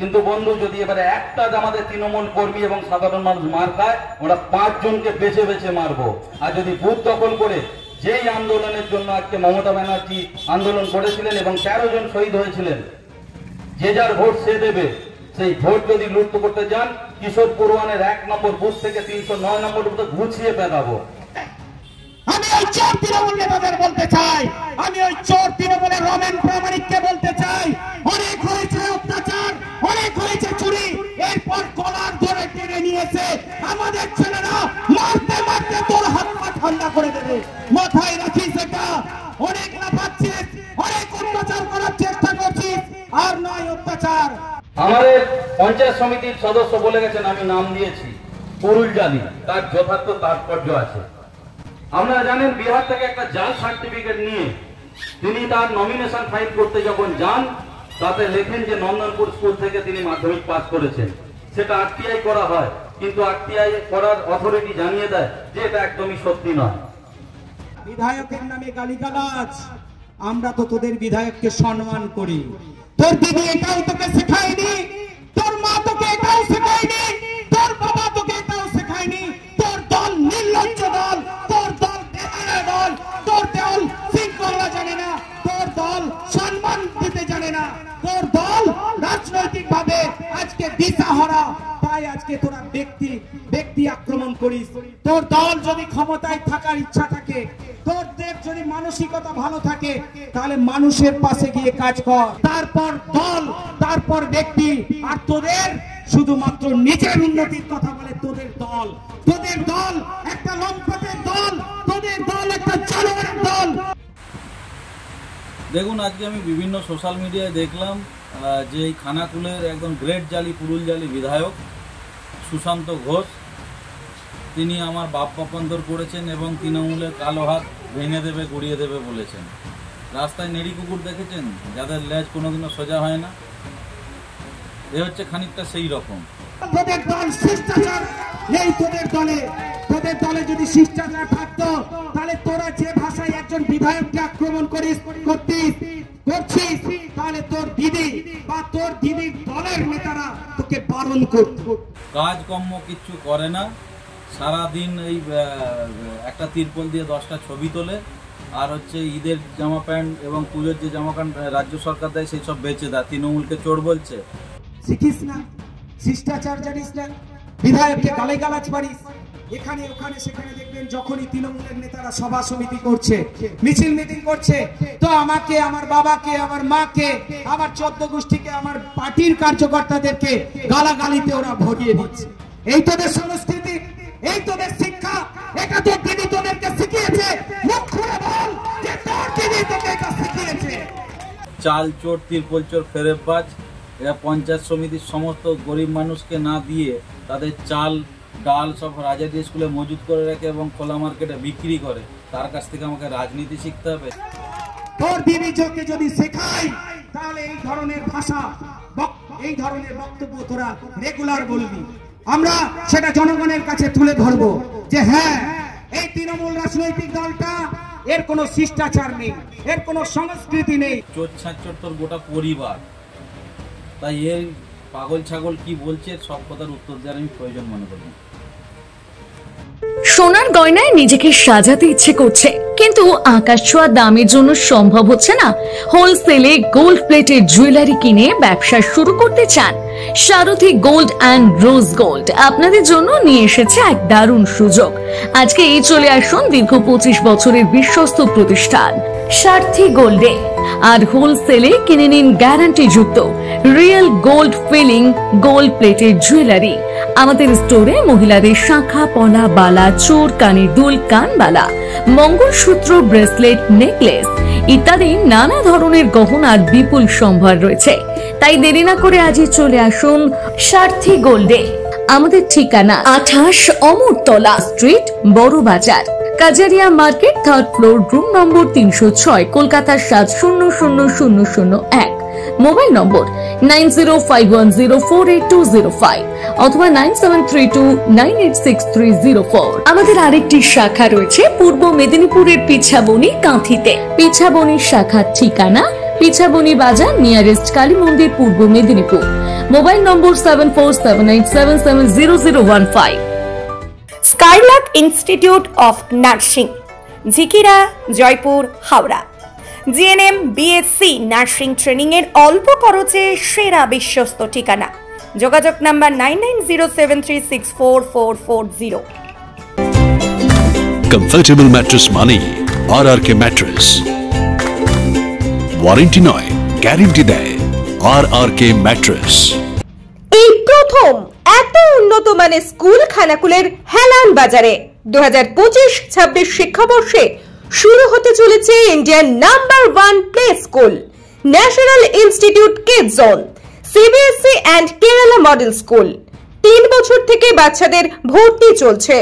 কিন্তু বন্ধু যদি এবারে একটা আমাদের তৃণমূল কর্মী এবং সাধারণ মানুষ মার খায়, ওরা 5 জনকে বেছে বেছে মারবো। আর যদি বুথ দখল করে, যেই আন্দোলনের জন্য আজকে মমতা ব্যানার্জি আন্দোলন করেছিলেন এবং 13 জন শহীদ হয়েছিলেন, যে যার ভোট সে দেবে, সেই ভোট যদি লুট করতে যান, কিশোর পড়ুয়ানের 1 নম্বর বুথ থেকে 309 নম্বর বুথে গুছিয়ে পেদাবো। আমি ওই চোর তৃণমূল নেতাদের বলতে চাই, আমি ওই চোর তৃণমূলের রমেন প্রামাণিককে বলতে চাই, অনেক হয়েছে অত্যাচার, অনেক হয়েছে চুরি, এরপর কলার ধরে টেনে নিয়েছে আমাদের ছেলেরা, মারতে মারতে তোর হাত পা ঠান্ডা করে দেবে। মাথায় রাখিস সেটা, অনেক লাফাচ্ছিস, অনেক অত্যাচার করার চেষ্টা করছিস, আর নয় অত্যাচার। আমাদের পঞ্চায়েত সমিতির সদস্য বলে গেছেন, আমি নাম দিয়েছি পুরুল জালি, তার যথার্থ তাৎপর্য আছে। আপনারা জানেন, বিহার থেকে একটা জাল সার্টিফিকেট নিয়ে তিনি তার নমিনেশন ফাইল করতে যখন যান, তাতে লেখেন যে নন্দনপুর স্কুল থেকে তিনি মাধ্যমিক পাস করেছেন। সেটা আরটিআই করা হয়, কিন্তু আরটিআই করার অথরিটি জানিয়ে দেয় যে এটা একদমই সত্যি নয়। বিধায়কের নামে গালিগালাজ, আমরা তো তোদের বিধায়ককে সম্মান করি। তোর দিদি এটাও তোকে শেখায়নি, তোর মা তোকে এটাও শেখায়নি, তোর বাবা তোকে এটাও শেখায়নি। তোর দল নির্লজ্জ দল, তোর দল বেহায়া দল, তোর দল শৃঙ্খলা জানে না, তোর দল সম্মান দিতে জানে না, তোর দল রাজনৈতিক ভাবে আজকে দিশাহারা। তাই আজকে তোরা ব্যক্তি আক্রমণ করিস। তোর দল যদি ক্ষমতায় থাকার ইচ্ছা থাকে, তোদের যদি মানসিকতা ভালো থাকে, তাহলে মানুষের পাশে গিয়ে কাজ কর, তারপর দল, তারপর ব্যক্তি। আর তোদের শুধুমাত্র নিজের উন্নতির কথা বলে তোদের দল একটা লম্পটের দল, তোদের দল একটা জানোয়ারের দল। দেখুন, আজকে আমি বিভিন্ন সোশ্যাল মিডিয়ায় দেখলাম যে এই খানাকুলের একদম গ্রেট জালি, পুরুল জালি বিধায়ক সুশান্ত ঘোষ, তিনি আমার বাপ পাপান্তর করেছেন এবং তৃণমূলের কালো হাত ভেঙে দেবে, গড়িয়ে দেবে বলেছেন। রাস্তায় নেড়ি কুকুর দেখেছেন, যাদের লেজ কোনোদিনও সোজা হয় না, এ হচ্ছে খানিকটা সেই রকম। তোদের দল শিষ্টাচার নেই, তোদের দলে যদি শিষ্টাচার থাকতো, তাহলে তোরা যে ভাষায় একজন বিধায়ককে আক্রমণ করছিস, তাহলে তোর দিদি বা তোর দিদির দলের নেতারা তোকে বারণ করত। কাজকর্ম কিচ্ছু করে না, সারাদিন এই একটা তিরপল দিয়ে 10টা ছবি তোলে, আর হচ্ছে ঈদের জামা প্যান্ট এবং পুজোর যে জামা প্যান্ট রাজ্য সরকার দেয় সেই সব বেচে দেয়। তৃণমূলকে চোর বলছে। শিখিস না, শিষ্টাচার জানিস না, বিধায়ককে গালাগালাজ পারিস। এখানে ওখানে সেখানে দেখবেন যখনই তৃণমূলের নেতারা সভা সমিতি করছে, মিছিল মিটিং করছে, তো আমাকে, আমার বাবাকে, আমার মাকে, আমার 14 গোষ্ঠীকে, আমার পার্টির কার্যকর্তাদেরকে গালাগালিতে ওরা ভরিয়ে দিচ্ছে। এই তোদের সংস্কৃতি, এই তোদের শিক্ষা, এটা তোর দিদি তোদেরকে শিখিয়েছে। মুখ খুলে বল যে তোর দিদি তোকে এটা শিখিয়েছে। চাল চোর, তিরপল চোর, ফেরেববাজ, এরা পঞ্চায়েত সমিতির সমস্ত গরিব মানুষকে না দিয়ে তাদের চাল ডাল সব রাজাদি স্কুলে মজুত করে রাখে এবং খোলা মার্কেটে বিক্রি করে। তার কাছ থেকে আমাকে রাজনীতি শিখতে হবে। তোর দিদি চোখে যদি শেখাই, তাহলে এই ধরনের ভাষা, এই ধরনের বক্তব্য তোরা রেগুলার বলবি। আমরা সেটা জনগণের কাছে তুলে ধরবো যে হ্যাঁ, এই তৃণমূল রাজনৈতিক দলটা, এর কোনো শিষ্টাচার নেই, এর কোনো সংস্কৃতি নেই। চোর ছাঁচোর তোর গোটা পরিবার। তাই এই পাগল ছাগল কি বলছে, সব কথার উত্তর দেওয়ার আমি প্রয়োজন মনে করি। সোনার গয়নায় নিজেকে সাজাতে ইচ্ছে করছে, কিন্তু আকাশ ছোঁয়া দামের জন্য সম্ভব হচ্ছে না। হোলসেলে গোল্ড প্লেটের জুয়েলারি কিনে ব্যবসা শুরু করতে চান? সারথী গোল্ড অ্যান্ড রোজ গোল্ড আপনাদের জন্য নিয়ে এসেছে এক দারুণ সুযোগ। আজকে এই চলে আসুন দীর্ঘ 25 বছরের বিশ্বস্ত প্রতিষ্ঠান সারথী গোল্ডে, আর হোলসেলে কিনে নিন গ্যারান্টি যুক্ত রিয়েল গোল্ড ফিলিং গোল্ড প্লেটের জুয়েলারি। আমাদের স্টোরে মহিলাদের শাখা পলা, বালা, চোর, কানের দুল, কানবালা, মঙ্গলসূত্র, ব্রেসলেট, নেকলেস ইত্যাদি নানা ধরনের গহনার বিপুল সম্ভার রয়েছে। তাই দেরি না করে আজই চলে আসুন সারথী গোল্ডে। আমাদের ঠিকানা 28 অমরতলা স্ট্রিট, বড় বাজার, Kajaria market, 3rd floor, room number 306, Kolkata 700001। Mobile নম্বর 9051048205 অথবা 9732986304। আমাদের আরেকটি শাখা রয়েছে পূর্ব মেদিনীপুরের পিছাবনি কাঁথিতে। পিছাবনি শাখার ঠিকানা পিছাবনি বাজার, নিয়ারেস্ট কালী মন্দির, পূর্ব Medinipur. Mobile number 7478770015। Skylark institute of nursing, Jhikira, Jaipur, Howrah. GNM, BSc nursing training এর অল্প খরচে সেরা বিশ্বস্ত ঠিকানা। যোগাযোগ নাম্বার 9907364440। কমফর্টেবল ম্যাট্রেস মানে RRK ম্যাট্রেস। ওয়ারেন্টি নয়, গ্যারেন্টি দেয় RRK ম্যাট্রেস। এই প্রথম এত উন্নত মানের স্কুল খানাকুলের হেলান বাজারে 2025-26 শিক্ষাবর্ষে শুরু হতে চলেছে Indian number 1 play school, national institute kids zone, CBSE and Kerala model school. 3 বছর থেকে বাচ্চাদের ভর্তি চলছে।